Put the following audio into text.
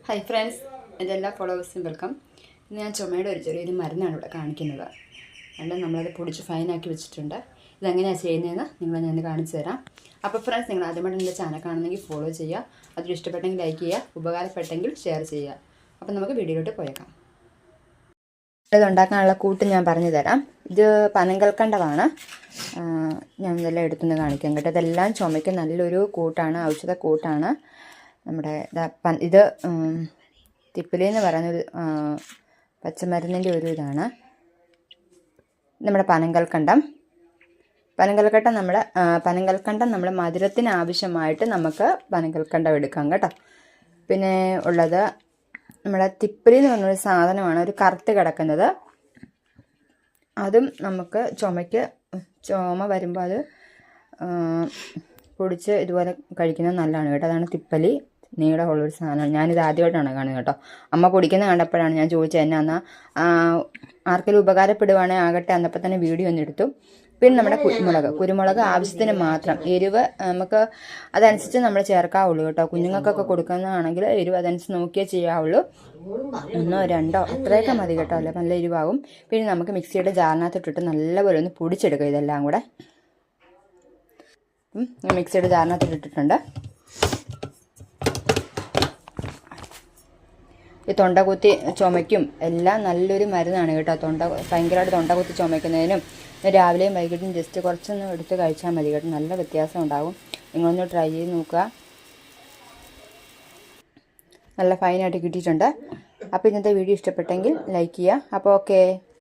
Hi friends, എൻ്റെ എല്ലാ ഫോളോവേഴ്സിനും welcome. ഇന്ന് ഞാൻ ചുമയുടെ ചെറിയൊരു മരുന്നാണ് ഇവിടെ കാണിക്കുന്നത്. അതുകൊണ്ട് നമ്മളത് പൊടിച്ച് ഫൈനാക്കി വെച്ചിട്ടുണ്ട്. ഇതെങ്ങനെയാണ് ചെയ്യുന്നതെന്ന് ഞാൻ കാണിച്ചു തരാം. അപ്പോൾ ഫ്രണ്ട്സ്, നിങ്ങൾ ആദ്യമായിട്ട് എൻ്റെ ചാനൽ കാണുന്നെങ്കിൽ ഫോളോ ചെയ്യുക. അതിൽ ഇഷ്ടപ്പെട്ടെങ്കിൽ ലൈക്ക് ചെയ്യുക, ഉപകാരപ്പെട്ടെങ്കിൽ ഷെയർ ചെയ്യുക. അപ്പോൾ നമുക്ക് വീഡിയോയിലോട്ട് പോയേക്കാം. ഇതുണ്ടാക്കാനുള്ള കൂട്ട് ഞാൻ പറഞ്ഞു തരാം. ഇത് പനങ്കൽക്കണ്ടമാണ്. ഞാൻ ഇതെല്ലാം എടുത്തുനിന്ന് കാണിക്കാം കേട്ടോ. ഇതെല്ലാം ചുമയ്ക്ക് നല്ലൊരു കൂട്ടാണ്, ഔഷധ കൂട്ടാണ്. നമ്മുടെ ഇത് തിപ്പിലി എന്ന് പറയുന്നൊരു പച്ചമരുന്നിൻ്റെ ഒരു ഇതാണ്. നമ്മുടെ പനങ്കൽക്കണ്ടം നമ്മൾ മധുരത്തിന് ആവശ്യമായിട്ട് നമുക്ക് പനങ്കൽക്കണ്ടം എടുക്കാം കേട്ടോ. പിന്നെ ഉള്ളത് നമ്മുടെ തിപ്പിലി എന്ന് പറഞ്ഞൊരു സാധനമാണ്, ഒരു കറുത്ത് കിടക്കുന്നത്. അതും നമുക്ക് ചുമ വരുമ്പോൾ അത് പൊടിച്ച് ഇതുപോലെ കഴിക്കുന്നത് നല്ലതാണ് കേട്ടോ. അതാണ് തിപ്പലി, നീളമുള്ളൊരു സാധനമാണ്. ഞാനിത് ആദ്യമായിട്ടാണ് കാണുന്നത് കേട്ടോ. അമ്മ പൊടിക്കുന്നത് കണ്ടപ്പോഴാണ് ഞാൻ ചോദിച്ചത് എന്നാ ആർക്കെങ്കിലും ഉപകാരപ്പെടുവാണെങ്കിൽ ആകട്ടെ എന്നപ്പോൾ തന്നെ വീഡിയോ ഒന്ന് എടുത്തു. പിന്നെ നമ്മുടെ കുരുമുളക് ആവശ്യത്തിന് മാത്രം. എരിവ് നമുക്ക് അതനുസരിച്ച് നമ്മൾ ചേർക്കാവുള്ളൂ കേട്ടോ. കുഞ്ഞുങ്ങൾക്കൊക്കെ കൊടുക്കുന്നതാണെങ്കിൽ എരിവ് അതനുസരിച്ച് നോക്കിയേ ചെയ്യാവുള്ളൂ. 1 2 അത്രയൊക്കെ മതി കേട്ടോ, അല്ലേ നല്ല എരിവാകും. പിന്നെ നമുക്ക് മിക്സിയുടെ ജാറിനകത്തിട്ടിട്ട് നല്ലപോലെ ഒന്ന് പൊടിച്ചെടുക്കുക ഇതെല്ലാം കൂടെ. മിക്സിയുടെ ജാറിനകത്തിട്ടിട്ടുണ്ട്. ഈ തൊണ്ടകുത്തി ചുമയ്ക്കും എല്ലാം നല്ലൊരു മരുന്നാണ് കേട്ടോ. ഭയങ്കരമായിട്ട് തൊണ്ടകുത്തി ചുമയ്ക്കുന്നതിനും രാവിലെയും വൈകിട്ടും ജസ്റ്റ് കുറച്ചൊന്ന് എടുത്ത് കഴിച്ചാൽ മതി കേട്ടോ. നല്ല വ്യത്യാസം ഉണ്ടാകും. നിങ്ങളൊന്ന് ട്രൈ ചെയ്ത് നോക്കുക. നല്ല ഫൈനായിട്ട് കിട്ടിയിട്ടുണ്ട്. അപ്പോൾ ഇന്നത്തെ വീഡിയോ ഇഷ്ടപ്പെട്ടെങ്കിൽ ലൈക്ക് ചെയ്യുക. അപ്പോൾ ഓക്കേ.